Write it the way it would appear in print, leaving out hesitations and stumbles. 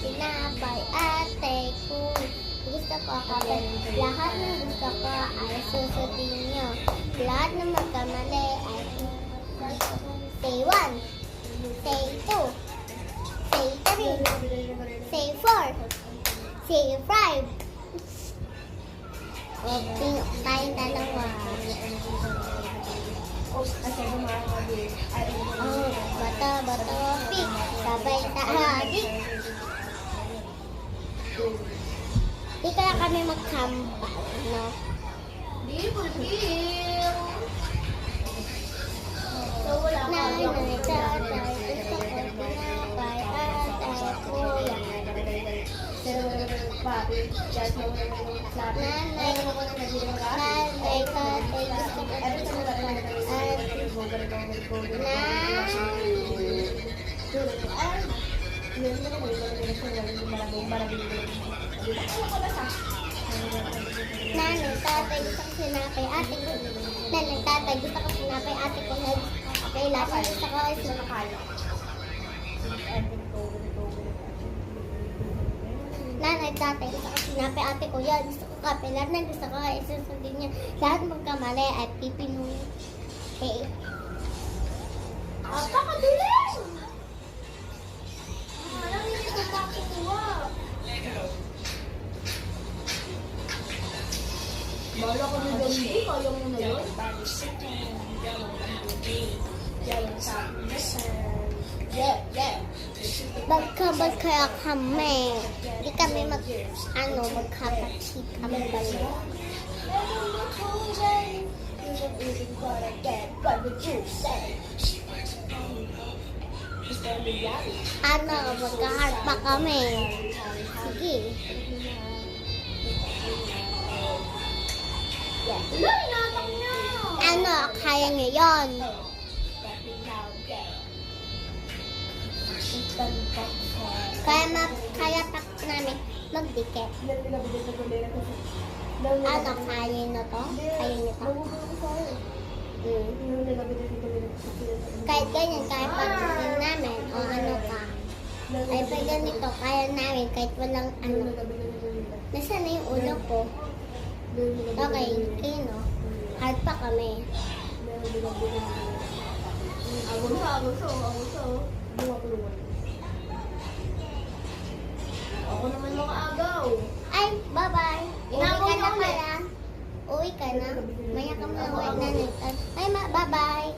tinapay, ate ko. Gusto ko kapag lahat ng gusto ko ay susundin nyo. Lahat ng magkamali ay say 1, say 2, say 3, say 4, say 5. Okay, tayong dalawa. Bato, pig, sabay tahadik. Di kaya kami magkambal, no? Nanay, tatay, gusto ko tinapay, atay, kuya. Nanay, tatay, gusto ko Nanay, tatay, gusto ko sinapay, ate ko. Nanay, tatay, gusto ko sinapay, ate ko. Okay, lahat gusto ko ay sinapay. Nanay, tatay, gusto ko sinapay, ate ko. Yan, gusto ko kape. Lahat na gusto ko ay susundin niya. Lahat magkamali at pipinuin. Okay. Napakabilis! Alam niyo ito nakakuha. Bala ko na doon, hindi. Kaya mo na yun. Magkabal kaya kami. Hindi kami magkapatid kami dalawa. Magkaharap pa kami. Sige. Kaya niyo yun. Kaya pa namin magdikit. Kaya niyo to? Kaya niyo to? Kahit ganyan, kaya pagdating namin, o ano ka. Ay, pag ganito, kaya namin, kahit walang ano. Nasaan na yung ulo ko? Okay, no? Hard pa kami. Ako naman makaagaw. Ay, bye-bye. Uwi ka na pala. Uwi ka na. Maya ka muna uwi na nito. Ay, bye-bye.